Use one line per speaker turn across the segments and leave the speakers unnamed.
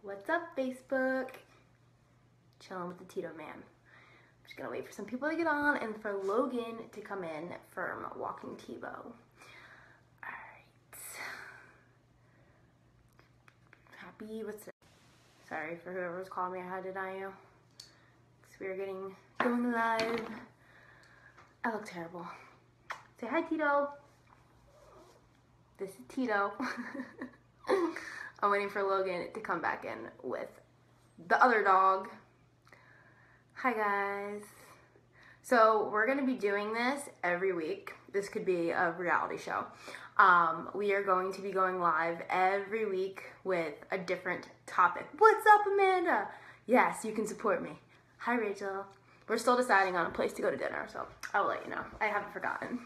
What's up, Facebook? Chilling with the Tito man. I'm just gonna wait for some people to get on and for Logan to come in from Walking Tebow. Alright. Happy, what's it? Sorry for whoever was calling me, I had to deny you. Because we are going live. I look terrible. Say hi, Tito. This is Tito. I'm waiting for Logan to come back in with the other dog. Hi guys. So we're gonna be doing this every week. This could be a reality show. We are going to be going live every week with a different topic. What's up, Amanda? Yes, you can support me. Hi, Rachel. We're still deciding on a place to go to dinner, so I will let you know. I haven't forgotten.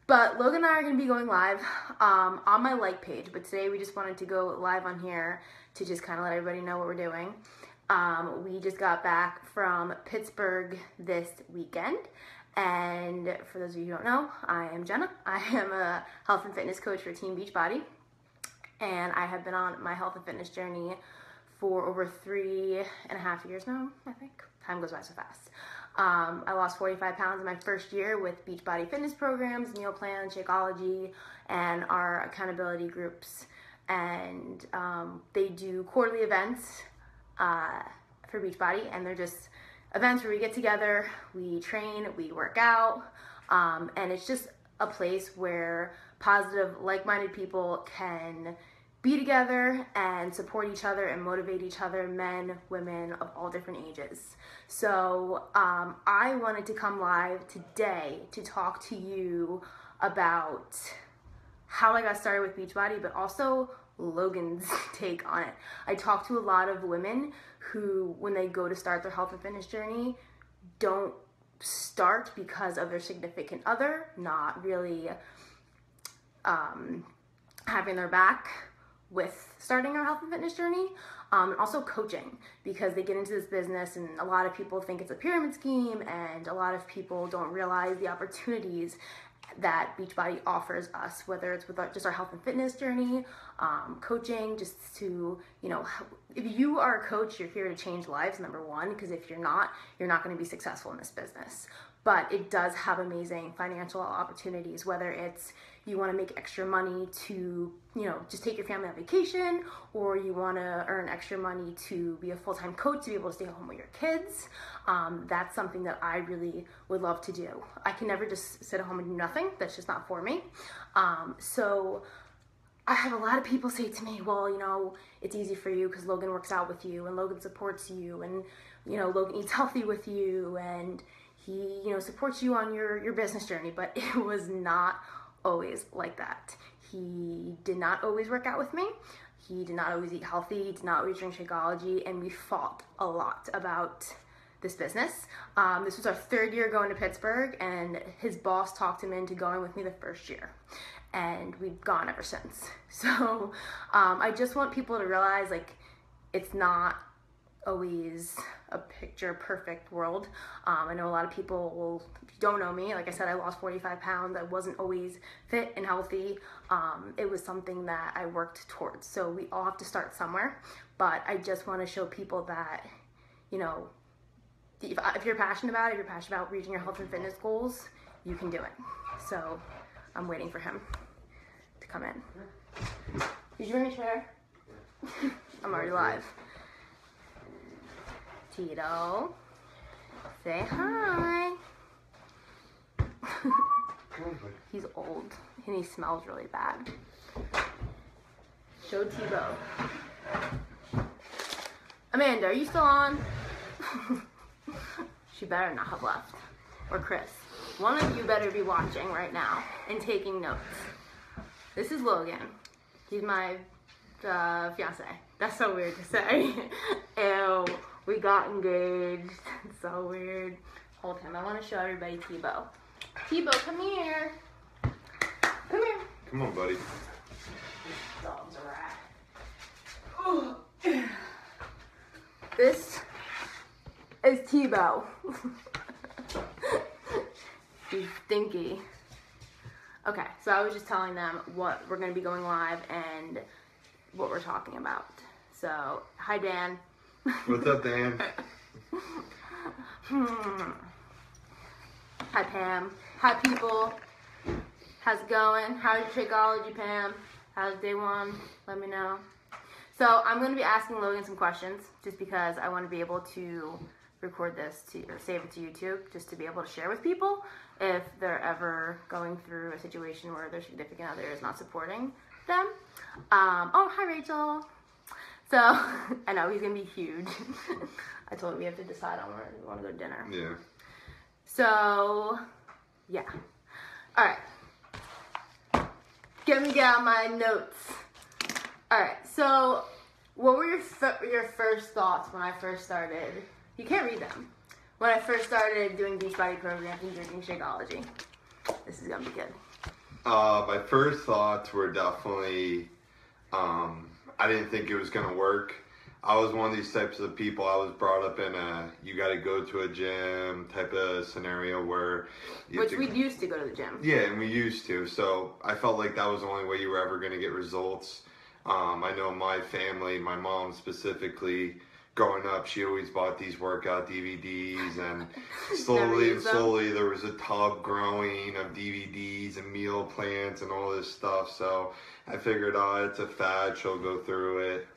But Logan and I are going to be going live on my like page, but today we just wanted to go live on here to just kind of let everybody know what we're doing. We just got back from Pittsburgh this weekend, and for those of you who don't know, I am Jenna. I am a health and fitness coach for Team Beachbody, and I have been on my health and fitness journey for over 3.5 years now, I think. Time goes by so fast. I lost 45 pounds in my first year with Beachbody fitness programs, meal plans, Shakeology, and our accountability groups. And they do quarterly events for Beachbody, and they're just events where we get together, we train, we work out, and it's just a place where positive, like-minded people can be together and support each other and motivate each other, men, women of all different ages. So I wanted to come live today to talk to you about how I got started with Beachbody, but also Logan's take on it. I talk to a lot of women who, when they go to start their health and fitness journey, don't start because of their significant other not really having their back with starting our health and fitness journey, and also coaching, because they get into this business and a lot of people think it's a pyramid scheme, and a lot of people don't realize the opportunities that Beachbody offers us, whether it's with just our health and fitness journey, coaching, just to, you know, if you are a coach, you're here to change lives, number one, because if you're not going to be successful in this business. But it does have amazing financial opportunities, whether it's you want to make extra money to, you know, just take your family on vacation, or you want to earn extra money to be a full-time coach to be able to stay home with your kids. That's something that I really would love to do. I can never just sit at home and do nothing. That's just not for me. So I have a lot of people say to me, well, you know, it's easy for you because Logan works out with you and Logan supports you, and, you know, Logan eats healthy with you, and he, you know, supports you on your business journey. But it was not always like that. He did not always work out with me. He did not always eat healthy. He did not always drink Shakeology, and we fought a lot about this business. This was our third year going to Pittsburgh, and his boss talked him into going with me the first year, and we've gone ever since. So I just want people to realize, like, it's not always a picture perfect world. I know a lot of people will, if you don't know me, like I said, I lost 45 pounds. I wasn't always fit and healthy. It was something that I worked towards. So we all have to start somewhere, but I just want to show people that, you know, if you're passionate about it, if you're passionate about reaching your health and fitness goals, you can do it. So I'm waiting for him to come in. Did you bring a chair? I'm already live. Tito, say hi. He's old and he smells really bad. Show Tebow. Amanda, are you still on? She better not have left. Or Chris. One of you better be watching right now and taking notes. This is Logan. He's my fiance. That's so weird to say. Ew. We got engaged. It's so weird. Hold him. I want to show everybody Tebow. Tebow, come here. Come here.
Come on, buddy.
This dog's a rat. This is Tebow. He's stinky. Okay, so I was just telling them what we're going to be going live and what we're talking about. So, hi, Dan.
What's up, Dan?
Hi, Pam. Hi, people. How's it going? How's your Shakeology, Pam? How's day one? Let me know. So, I'm going to be asking Logan some questions just because I want to be able to record this or save it to YouTube just to be able to share with people if they're ever going through a situation where their significant other is not supporting them. Oh, hi, Rachel. So, I know he's going to be huge. I told him we have to decide on where we want to go to dinner.
Yeah.
So, yeah. All right. Get out my notes. All right. So, what were your first thoughts when I first started? You can't read them. When I first started doing Beachbody programs and drinking Shakeology. This is going to be good.
My first thoughts were definitely, I didn't think it was going to work. I was one of these types of people. I was brought up in a you got to go to a gym type of scenario where
which we used to go to the gym.
Yeah, and we used to. So I felt like that was the only way you were ever going to get results. I know my family, my mom specifically, growing up, she always bought these workout DVDs, and slowly there was a tub growing of DVDs and meal plans and all this stuff. So I figured, it's a fad. She'll go through it.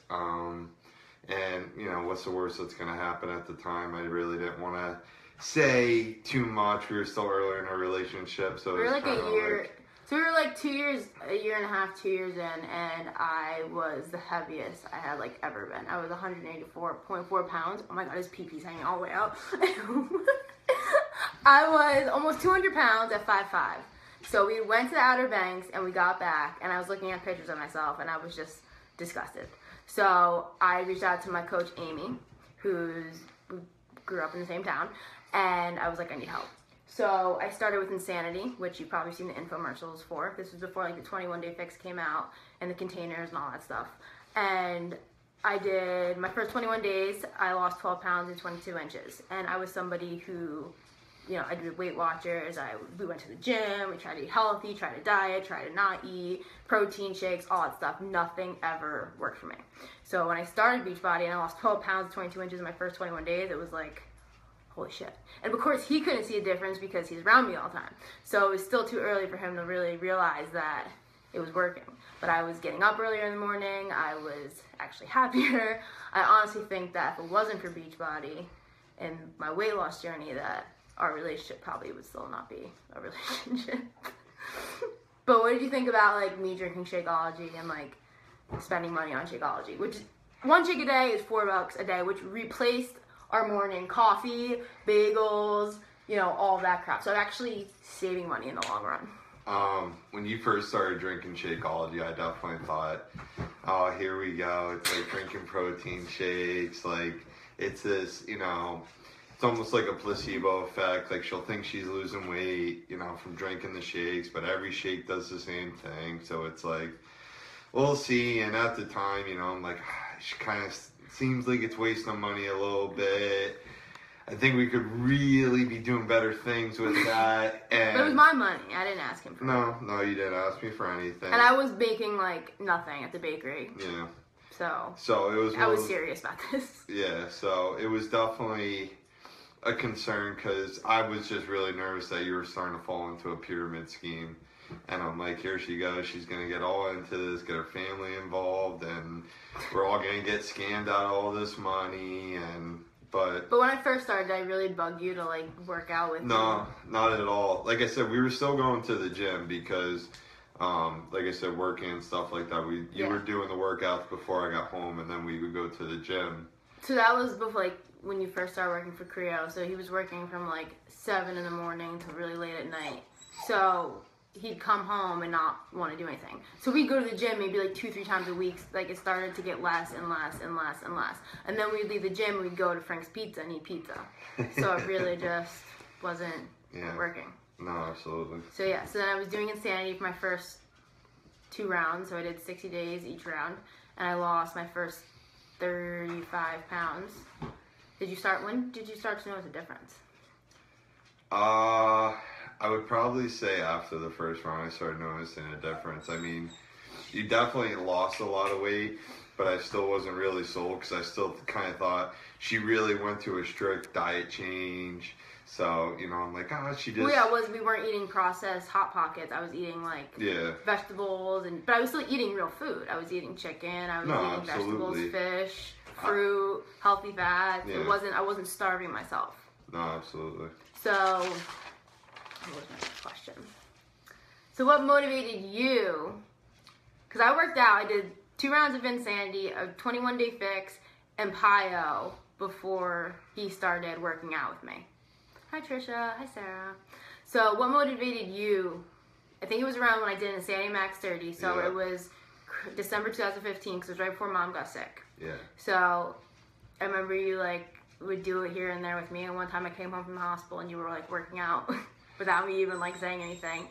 And, you know, what's the worst that's going to happen at the time? I really didn't want to say too much. We were still early in our relationship. So
we were like a year. So we were like 2 years, a year and a half, 2 years in, and I was the heaviest I had like ever been. I was 184.4 pounds. Oh my God, his pee-pee's hanging all the way out. I was almost 200 pounds at 5'5". So we went to the Outer Banks and we got back, and I was looking at pictures of myself and I was just disgusted. So I reached out to my coach, Amy, who grew up in the same town, and I was like, I need help. So I started with Insanity, which you've probably seen the infomercials for. This was before like the 21-day fix came out and the containers and all that stuff. And I did my first 21 days. I lost 12 pounds and 22 inches. And I was somebody who, you know, I did Weight Watchers. We went to the gym. We tried to eat healthy, tried to diet, tried to not eat, protein shakes, all that stuff. Nothing ever worked for me. So when I started Beachbody and I lost 12 pounds and 22 inches in my first 21 days, it was like, holy shit. And of course, he couldn't see a difference because he's around me all the time. So it was still too early for him to really realize that it was working. But I was getting up earlier in the morning. I was actually happier. I honestly think that if it wasn't for Beachbody and my weight loss journey, that our relationship probably would still not be a relationship. But what did you think about like me drinking Shakeology and like spending money on Shakeology? Which one shake a day is $4 a day, which replaced our morning coffee, bagels, you know, all that crap. So I'm actually saving money in the long run.
When you first started drinking Shakeology, I definitely thought, oh, here we go. It's like drinking protein shakes. Like, it's this, you know, it's almost like a placebo effect. Like, she'll think she's losing weight, you know, from drinking the shakes, but every shake does the same thing. So it's like, we'll see. And at the time, you know, I'm like, she kind of seems like it's wasting money a little bit. I think we could really be doing better things with that. And
but it was my money. I didn't ask him for it.
No, you didn't ask me for anything.
And I was baking like nothing at the bakery.
Yeah.
So
it was.
I was serious about this.
Yeah. So it was definitely a concern because I was just really nervous that you were starting to fall into a pyramid scheme. And I'm like, here she goes. She's going to get all into this, get her family involved, and we're all going to get scammed out of all this money. But
when I first started, I really bugged you to like work out with me.
No, not at all. Like I said, we were still going to the gym because, like I said, working and stuff like that. You were doing the workouts before I got home, and then we would go to the gym.
So that was before, like, when you first started working for Creo. So he was working from like 7 in the morning till really late at night. So he'd come home and not want to do anything. So we'd go to the gym maybe like 2-3 times a week. Like, it started to get less and less and less and less. And then we'd leave the gym and we'd go to Frank's Pizza and eat pizza. So it really just wasn't working.
No, absolutely.
So yeah, so then I was doing Insanity for my first 2 rounds. So I did 60 days each round. And I lost my first 35 pounds. When did you start to notice a difference?
I would probably say after the first round, I started noticing a difference. I mean, you definitely lost a lot of weight, but I still wasn't really sold because I still kind of thought she really went through a strict diet change. So, you know, I'm like, oh, she just...
Well, yeah, we weren't eating processed Hot Pockets. I was eating, like, vegetables, but I was still eating real food. I was eating chicken, I was eating vegetables, fish, fruit, healthy fats. Yeah. I wasn't starving myself.
No, absolutely.
So, what was my next question? So what motivated you? Because I worked out. I did 2 rounds of Insanity, a 21-day fix, and PiO before he started working out with me. Hi, Trisha. Hi, Sarah. So what motivated you? I think it was around when I did Insanity Max 30. So it was December 2015 because it was right before Mom got sick.
Yeah.
So I remember you, like, would do it here and there with me. And one time I came home from the hospital and you were, like, working out without me even, like, saying anything.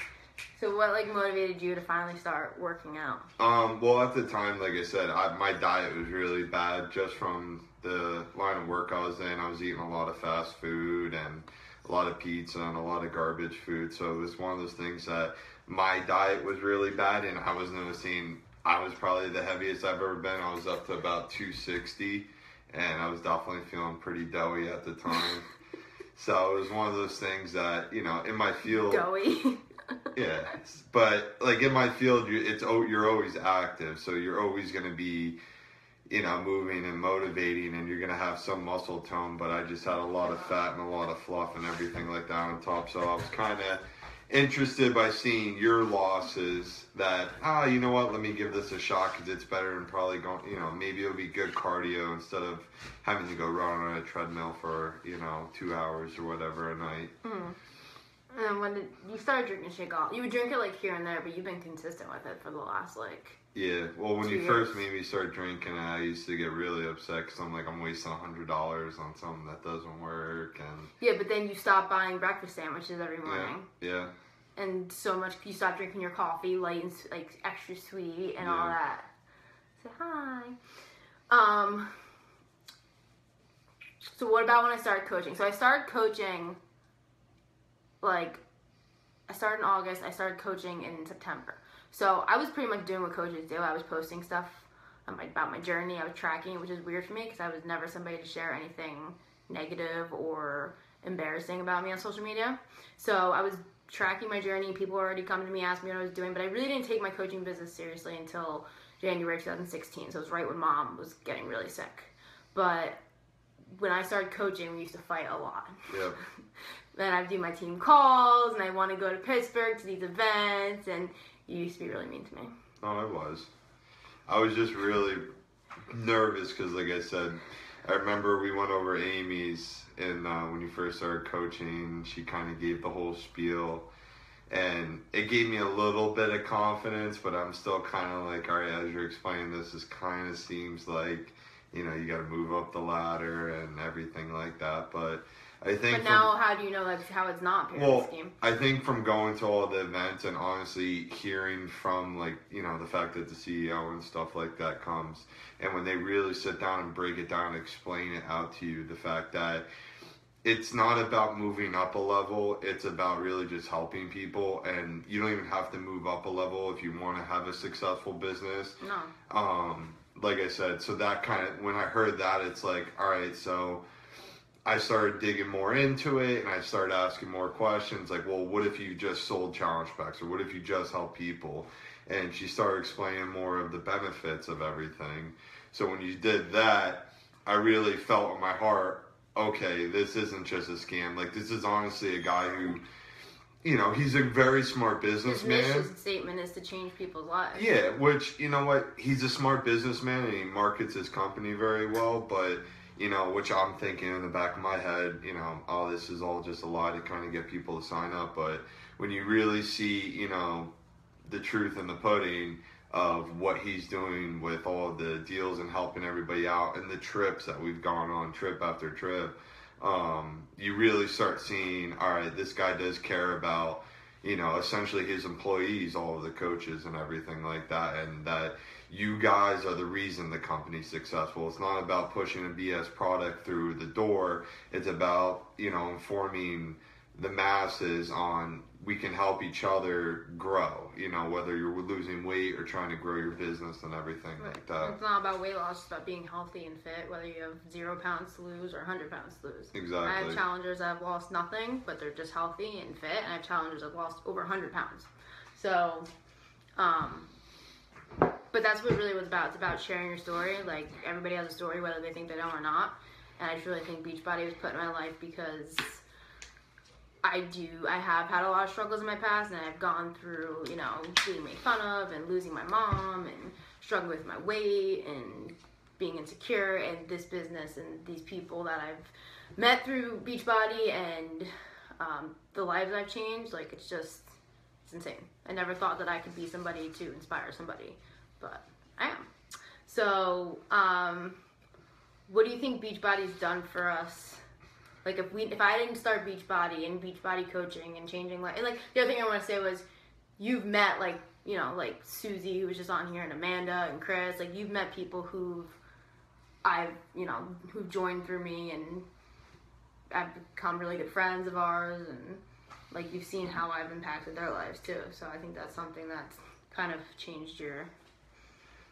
So what, like, motivated you to finally start working out?
Well, at the time, like I said, my diet was really bad just from the line of work I was in. I was eating a lot of fast food and a lot of pizza and a lot of garbage food. So it was one of those things that my diet was really bad, and I was noticing I was probably the heaviest I've ever been. I was up to about 260, and I was definitely feeling pretty doughy at the time. So it was one of those things that, you know, in my field...
Doughy?
Yeah, but like in my field, you're always active, so you're always going to be, you know, moving and motivating, and you're going to have some muscle tone, but I just had a lot of fat and a lot of fluff and everything like that on top, so I was kind of interested by seeing your losses that, you know what, let me give this a shot because it's better than probably going, you know, maybe it'll be good cardio instead of having to go run on a treadmill for, you know, 2 hours or whatever a night.
Mm. And when did you started drinking Shakeoff? You would drink it like here and there, but you've been consistent with it for the last like.
Yeah, well, when you first made me start drinking, I used to get really upset because I'm like, I'm wasting $100 on something that doesn't work, and.
Yeah, but then you stopped buying breakfast sandwiches every morning.
Yeah.
And so much you stopped drinking your coffee light and like extra sweet and all that. Say hi. So what about when I started coaching? So I started coaching. Like, I started in August, I started coaching in September. So I was pretty much doing what coaches do. I was posting stuff about my journey. I was tracking, which is weird for me because I was never somebody to share anything negative or embarrassing about me on social media. So I was tracking my journey. People were already coming to me, asking me what I was doing. But I really didn't take my coaching business seriously until January 2016. So it was right when Mom was getting really sick. But when I started coaching, we used to fight a lot.
Yep.
Then I'd do my team calls, and I want to go to Pittsburgh to these events, and you used to be really mean to me.
Oh, I was. I was just really nervous because, like I said, I remember we went over Amy's, and when you first started coaching, she kind of gave the whole spiel, and it gave me a little bit of confidence, but I'm still kind of like, all right, as you're explaining this kind of seems like, you know, you got to move up the ladder and everything like that, but... I think.
But now, how do you know like how it's not pyramid scheme?
I think from going to all the events and honestly hearing from like, you know, the fact that the CEO and stuff like that comes, and when they really sit down and break it down and explain it out to you, the fact that it's not about moving up a level, it's about really just helping people, and you don't even have to move up a level if you want to have a successful business.
No.
Like I said, so that kind of, when I heard that, it's like, all right, so I started digging more into it, and I started asking more questions, like, well, what if you just sold challenge packs, or what if you just help people? And she started explaining more of the benefits of everything. So when you did that, I really felt in my heart, okay, this isn't just a scam. Like, this is honestly a guy who, you know, he's a very smart businessman.
His mission statement is to change people's lives.
Yeah, which, you know what, he's a smart businessman, and he markets his company very well, but... You know, which I'm thinking in the back of my head, you know, oh, this is all just a lie to kind of get people to sign up. But when you really see, you know, the truth in the pudding of what he's doing with all the deals and helping everybody out and the trips that we've gone on, trip after trip, you really start seeing, all right, this guy does care about, you know, essentially his employees, all of the coaches and everything like that, and that you guys are the reason the company's successful. It's not about pushing a BS product through the door. It's about, you know, informing the masses on we can help each other grow, you know, whether you're losing weight or trying to grow your business and everything like that.
It's not about weight loss, it's about being healthy and fit, whether you have 0 pounds to lose or 100 pounds to lose.
Exactly.
I have challengers that have lost nothing, but they're just healthy and fit, and I have challengers that have lost over 100 pounds. So, but that's what it really was about. It's about sharing your story. Like, everybody has a story, whether they think they don't or not. And I just really think Beachbody was put in my life because I have had a lot of struggles in my past, and I've gone through, you know, being made fun of and losing my mom and struggling with my weight and being insecure, and this business and these people that I've met through Beachbody and the lives I've changed. Like, it's insane. I never thought that I could be somebody to inspire somebody, but I am. So, what do you think Beachbody's done for us? Like, if I didn't start Beachbody and Beachbody coaching and changing life, and like the other thing I want to say was, you've met, like, you know, like Susie, who was just on here, and Amanda and Chris. Like, you've met people who've joined through me, and I've become really good friends of ours, and like, you've seen how I've impacted their lives too. So I think that's something that's kind of changed your.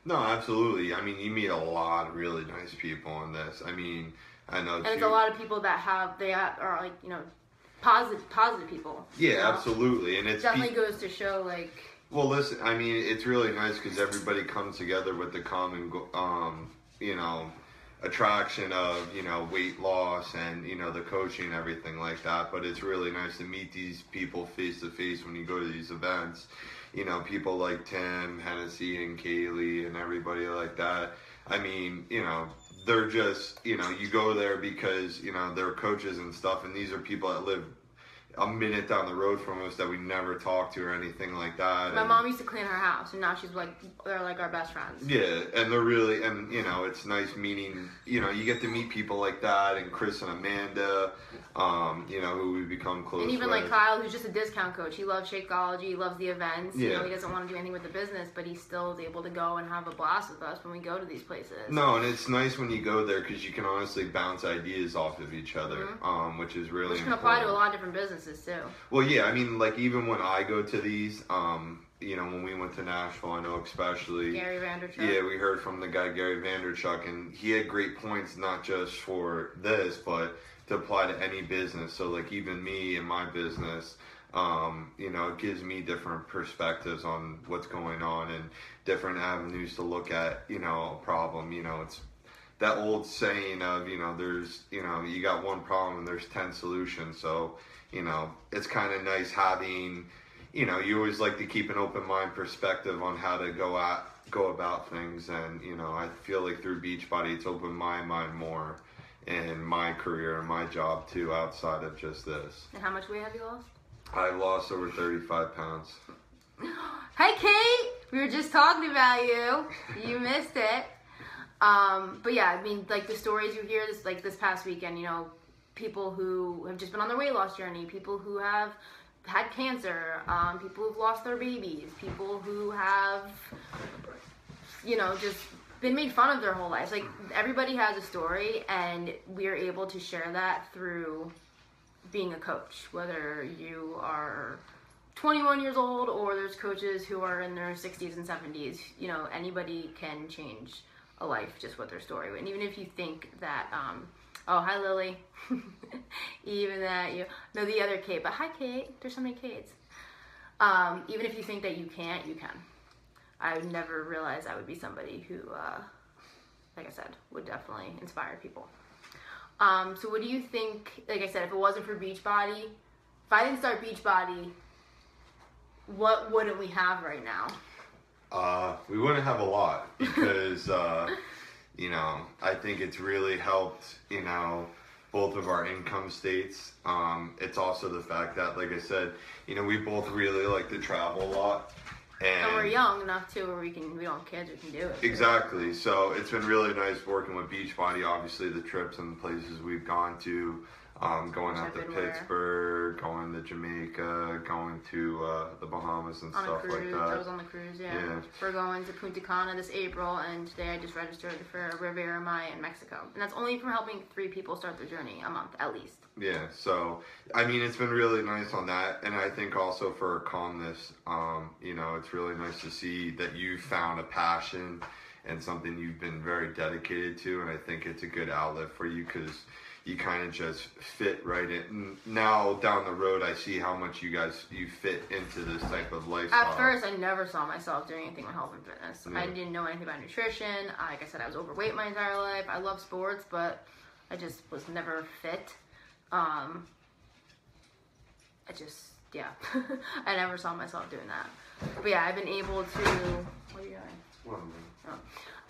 No, absolutely. I mean, you meet a lot of really nice people in this. I mean, I know. And
it's a lot of people that are like, you know, positive people.
Yeah,
you know?
Absolutely, and it
definitely goes to show, like.
Well, listen, I mean, it's really nice because everybody comes together with the common, you know, attraction of, you know, weight loss and, you know, the coaching and everything like that. But it's really nice to meet these people face to face when you go to these events. You know, people like Tim, Hennessy, and Kaylee, and everybody like that. I mean, you know, they're just, you know, you go there because, you know, they're coaches and stuff, and these are people that live a minute down the road from us that we never talked to or anything like that.
My mom used to clean her house, and now they're like our best friends.
Yeah, and they're really, and you know, it's nice meeting, you know, you get to meet people like that, and Chris and Amanda, you know, who we become close with.
And even like Kyle, who's just a discount coach. He loves Shakeology, he loves the events.
Yeah.
You know, he doesn't want to do anything with the business, but he still is able to go and have a blast with us when we go to these places.
No, and it's nice when you go there because you can honestly bounce ideas off of each other, which is really
Which can
important.
apply to a lot of different businesses too.
Well, yeah, I mean, like, even when I go to these, you know, when we went to Nashville, I know especially.
Gary Vaynerchuk.
Yeah, we heard from the guy, Gary Vaynerchuk, and he had great points, not just for this, but to apply to any business. So, like, even me and my business, you know, it gives me different perspectives on what's going on and different avenues to look at, you know, a problem. You know, it's that old saying of, you know, there's, you know, you got one problem and there's 10 solutions. So, you know, it's kind of nice having, you know, you always like to keep an open mind perspective on how to go about things. And, you know, I feel like through Beachbody, it's opened my mind more in my career and my job too, outside of just this.
And how much weight have you lost?
I lost over 35 pounds.
Hey, Kate! We were just talking about you. You missed it. But yeah, I mean, like, the stories you hear this past weekend, you know, people who have just been on their weight loss journey, people who have had cancer, people who've lost their babies, people who have, you know, just been made fun of their whole lives. Like, everybody has a story, and we're able to share that through being a coach, whether you are 21 years old or there's coaches who are in their 60s and 70s. You know, anybody can change a life just with their story. And even if you think that, oh, hi, Lily. Even that no, the other Kate, but hi, Kate. There's so many Kates. Even if you think that you can't, you can. I would never realize I would be somebody who, like I said, would definitely inspire people. So what do you think, like I said, if it wasn't for Beachbody, if I didn't start Beachbody, what wouldn't we have right now?
We wouldn't have a lot because, you know, I think it's really helped, you know, both of our income states. It's also the fact that, like I said, you know, we both really like to travel a lot. And
we're young enough too where we don't have kids, we can do it.
Exactly. So it's been really nice working with Beachbody. Obviously, the trips and the places we've gone to, Going out to Pittsburgh, going to Jamaica, going to the Bahamas and stuff like that.
I was on the cruise, yeah. We're going to Punta Cana this April, and today I just registered for Riviera Maya in Mexico. And that's only from helping 3 people start their journey a month, at least.
Yeah, so, I mean, it's been really nice on that, and I think also for calmness, you know, it's really nice to see that you found a passion and something you've been very dedicated to, and I think it's a good outlet for you because you kind of just fit right in. Now down the road, I see how much you fit into this type of lifestyle.
At first, I never saw myself doing anything with health and fitness. Yeah. I didn't know anything about nutrition. Like I said, I was overweight my entire life. I love sports, but I just was never fit. I never saw myself doing that. But yeah, I've been able to. What are you doing?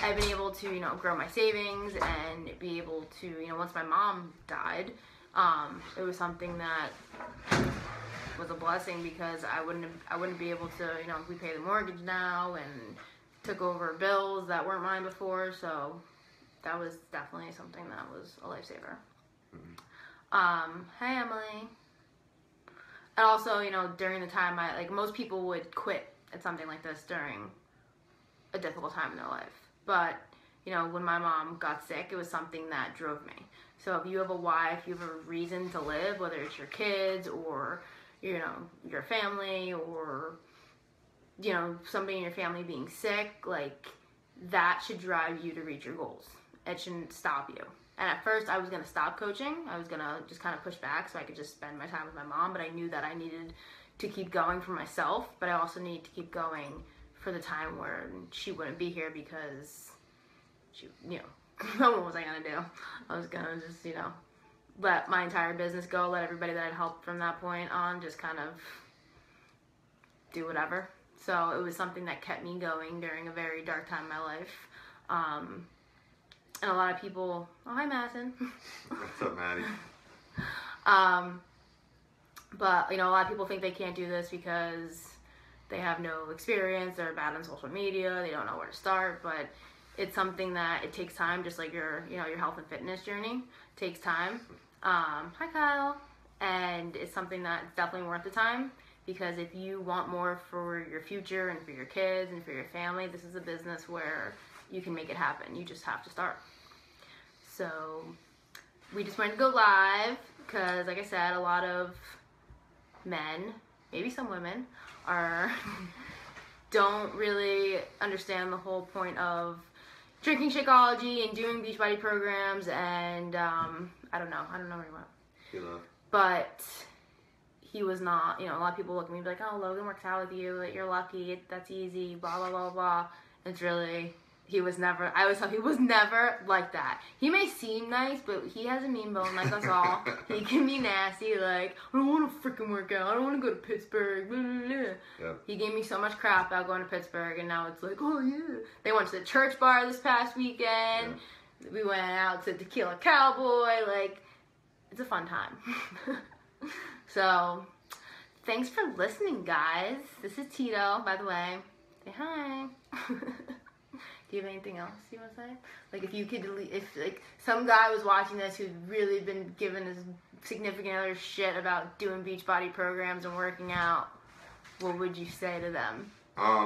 I've been able to, you know, grow my savings and be able to, you know, once my mom died, it was something that was a blessing because I wouldn't be able to, you know, we pay the mortgage now and took over bills that weren't mine before, so that was definitely something that was a lifesaver. Mm-hmm. Hey Emily. And also, you know, during the time most people would quit at something like this during a difficult time in their life. But, you know, when my mom got sick, it was something that drove me. So if you have a why, if you have a reason to live, whether it's your kids or, you know, your family or, you know, somebody in your family being sick, like, that should drive you to reach your goals. It shouldn't stop you. And at first, I was going to stop coaching. I was going to just kind of push back so I could just spend my time with my mom. But I knew that I needed to keep going for myself. But I also needed to keep going for the time where she wouldn't be here because she, you know, what was I going to do? I was going to just, you know, let my entire business go, let everybody that I'd helped from that point on just kind of do whatever. So it was something that kept me going during a very dark time in my life. And a lot of people, oh, hi, Madison.
What's up, Maddie?
But, you know, a lot of people think they can't do this because they have no experience, they're bad on social media, they don't know where to start, but it's something that it takes time, just like your, you know, your health and fitness journey takes time. Hi, Kyle. And it's something that's definitely worth the time because if you want more for your future and for your kids and for your family, this is a business where you can make it happen. You just have to start. So we just wanted to go live because, like I said, a lot of men, maybe some women, don't really understand the whole point of drinking Shakeology and doing Beachbody programs, and I don't know where he went. But he was not, you know, a lot of people look at me and be like, oh, Logan works out with you, you're lucky, that's easy, blah, blah, blah, blah. It's really, he was never like that. He may seem nice, but he has a mean bone like us all. He can be nasty, like, I don't want to freaking work out, I don't want to go to Pittsburgh, blah, blah, blah. Yep. He gave me so much crap about going to Pittsburgh, and now it's like, oh yeah. They went to the church bar this past weekend. Yeah. We went out to Tequila Cowboy, like, it's a fun time. So, thanks for listening, guys. This is Tito, by the way. Say hi. Do you have anything else you want to say? Like, if you could delete, if, like, some guy was watching this who'd really been giving his significant other shit about doing Beachbody programs and working out, what would you say to them?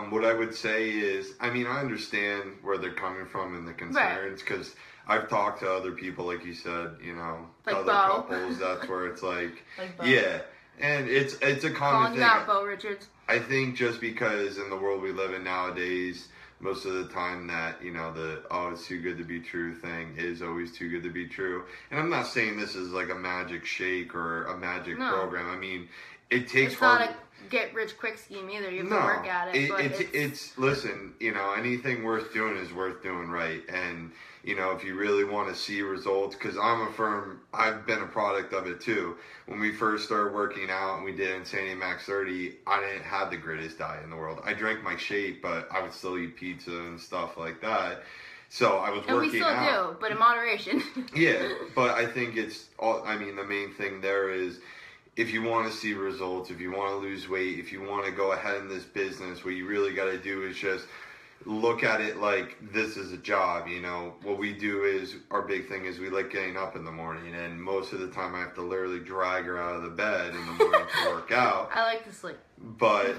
What I would say is, I mean, I understand where they're coming from and the concerns, because I've talked to other people, like you said, you know,
like
other
Bo.
couples, that's where it's like
Bo.
Yeah, and it's a common
Calling
thing.
You out, Bo Richards.
I think just because in the world we live in nowadays, most of the time that, you know, it's too good to be true thing is always too good to be true. And I'm not saying this is like a magic shake or a magic program. I mean, it takes
It's not a get rich quick scheme either. You have to work at it.
It's listen, you know, anything worth doing is worth doing right. And, you know, if you really want to see results, because I've been a product of it too. When we first started working out and we did Insanity Max 30, I didn't have the greatest diet in the world. I drank my shake, but I would still eat pizza and stuff like that. So I was working out.
And we still do, but in moderation.
Yeah, but I think the main thing there is, if you want to see results, if you want to lose weight, if you want to go ahead in this business, what you really got to do is just look at it like this is a job. You know, what we do is, our big thing is we like getting up in the morning, and most of the time I have to literally drag her out of the bed in the morning to work out.
I like to sleep.
But,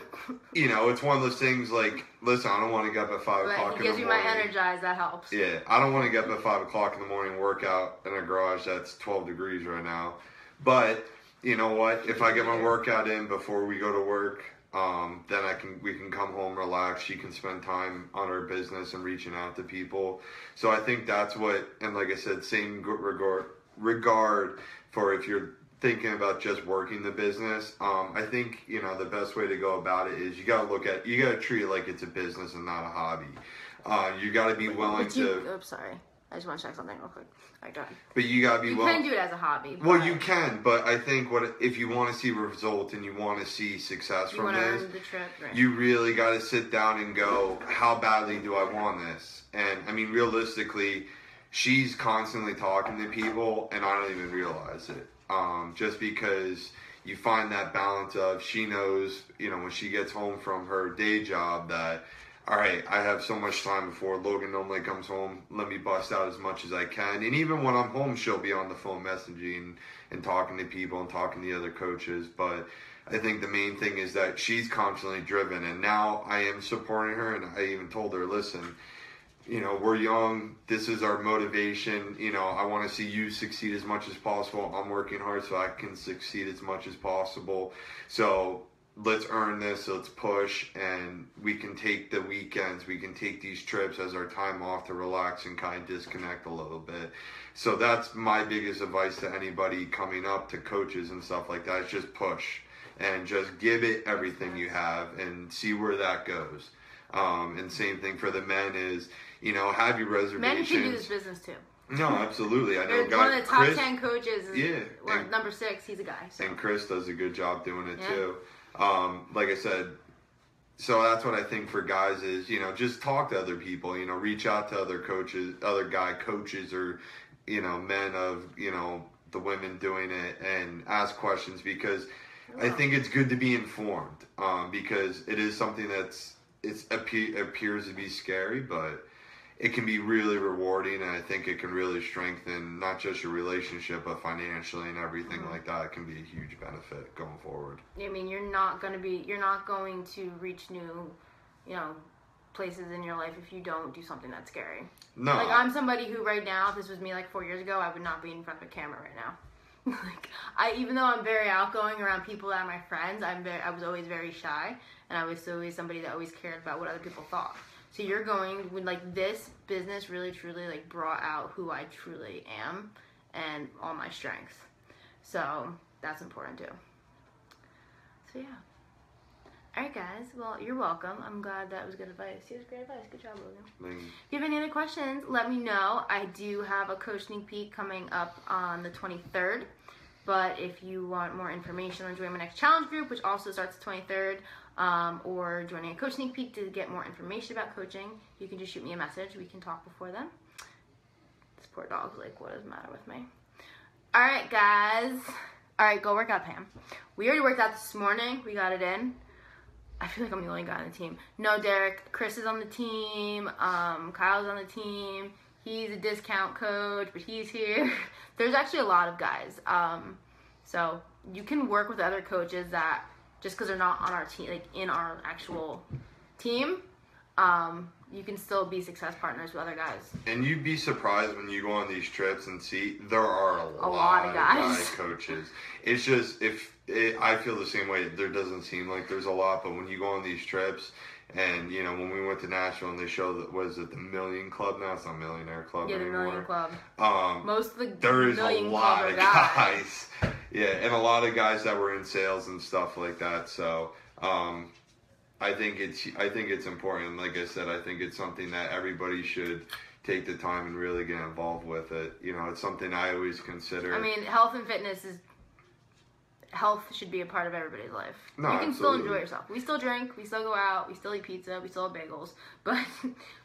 you know, it's one of those things like, listen, I don't want to get up at 5 o'clock in the morning.
It gives you my energize, that helps.
Yeah, I don't want to get up at 5 o'clock in the morning and work out in a garage that's 12 degrees right now. But, you know what, if I get my workout in before we go to work, then we can come home, relax. She can spend time on her business and reaching out to people. So I think that's what, and like I said, same regard for if you're thinking about just working the business. I think, you know, the best way to go about it is you got to treat it like it's a business and not a hobby. You got to be willing to.
Oops, sorry. I just want to check something real quick. All right, go ahead.
But you got to be
You can do it as a hobby.
Well, you can, but I think if you want to see results and you want to see success from this,
earn the trip, right.
You really got to sit down and go, how badly do I want this? And I mean, realistically, she's constantly talking to people, and I don't even realize it. Just because you find that balance of, she knows, you know, when she gets home from her day job that, all right, I have so much time before Logan normally comes home. Let me bust out as much as I can. And even when I'm home, she'll be on the phone messaging and talking to people and talking to the other coaches. But I think the main thing is that she's constantly driven. And now I am supporting her. And I even told her, listen, you know, we're young. This is our motivation. You know, I want to see you succeed as much as possible. I'm working hard so I can succeed as much as possible. So let's earn this, let's push, and we can take the weekends, we can take these trips as our time off to relax and kind of disconnect a little bit. So that's my biggest advice to anybody coming up, to coaches and stuff like that, is just push and just give it everything you have and see where that goes. And same thing for the men is, you know, have your reservations. Men
can do this business too.
No, absolutely. I know.
One of the top 10 coaches is,
yeah,
number 6, he's a guy. So.
And Chris does a good job doing it too. Like I said, so that's what I think for guys is, you know, just talk to other people, you know, reach out to other coaches, other guy coaches, or, you know, men of, you know, the women doing it, and ask questions, because I think it's good to be informed, because it is something appears to be scary, but it can be really rewarding, and I think it can really strengthen not just your relationship, but financially and everything like that. It can be a huge benefit going forward.
I mean, you're not going to reach new, you know, places in your life if you don't do something that's scary.
No.
Like, I'm somebody who right now, if this was me like 4 years ago, I would not be in front of a camera right now. Like, even though I'm very outgoing around people that are my friends, I was always very shy, and I was always somebody that always cared about what other people thought. So you're going with, like, this business really truly, like, brought out who I truly am and all my strengths. So that's important too. So yeah. All right, guys. Well, you're welcome. I'm glad that was good advice. It was great advice. Good job, Logan. If you have any other questions, let me know. I do have a coach sneak peek coming up on the 23rd. But if you want more information on joining my next challenge group, which also starts the 23rd, or joining a coach sneak peek to get more information about coaching, you can just shoot me a message. We can talk before then. This poor dog's like, what is the matter with me? All right, guys. All right, go work out, Pam. We already worked out this morning. We got it in. I feel like I'm the only guy on the team. No, Derek. Chris is on the team. Kyle's on the team. He's a discount coach, but he's here. There's actually a lot of guys. So you can work with other coaches that, just because they're not on our team, like in our actual team, you can still be success partners with other guys. And
you'd be surprised when you go on these trips and see there are a lot of guy coaches. It's just, I feel the same way. There doesn't seem like there's a lot, but when you go on these trips, and, you know, when we went to Nashville and they showed that, was it the Million Club now? It's not Millionaire Club anymore.
The Million Club.
Most of the there is a lot of guys. Yeah, and a lot of guys that were in sales and stuff like that. So, I think it's important. Like I said, I think it's something that everybody should take the time and really get involved with it. You know, it's something I always consider.
I mean, health and fitness health should be a part of everybody's life. No, you can absolutely still enjoy yourself. We still drink, we still go out, we still eat pizza, we still have bagels, but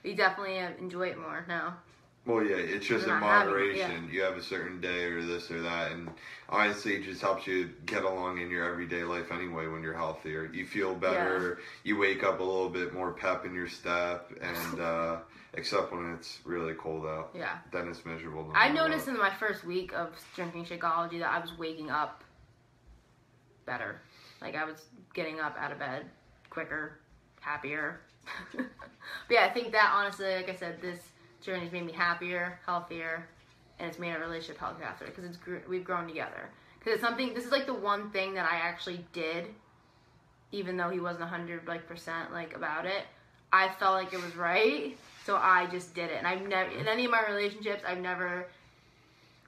we definitely enjoy it more now.
Well, yeah, it's just in
Not having it,
moderation. You have a certain day or this or that, and honestly, it just helps you get along in your everyday life anyway when you're healthier. You feel better. You wake up a little bit more pep in your step, and except when it's really cold out.
Yeah.
Then it's miserable. No
I
matter
noticed
what.
in my first week of drinking Shakeology that I was waking up better. Like, I was getting up out of bed quicker, happier. But yeah, I think that, honestly, like I said, this journey's made me happier, healthier, and it's made our relationship healthier after, because we've grown together. Because it's something, this is like the one thing that I actually did, even though he wasn't 100% like about it. I felt like it was right, so I just did it. And I've never, in any of my relationships, I've never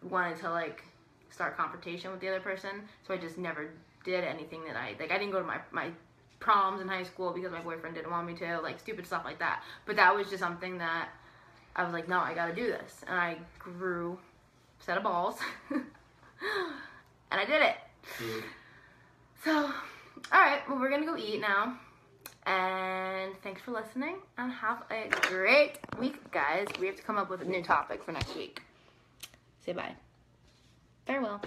wanted to like start confrontation with the other person, so I just never did anything that I didn't go to my proms in high school because my boyfriend didn't want me to, like stupid stuff like that. But that was just something that I was like, no, I gotta do this. And I grew a set of balls. And I did it. So, alright, well, we're gonna go eat now. And thanks for listening. And have a great week, guys. We have to come up with a new topic for next week. Say bye. Farewell.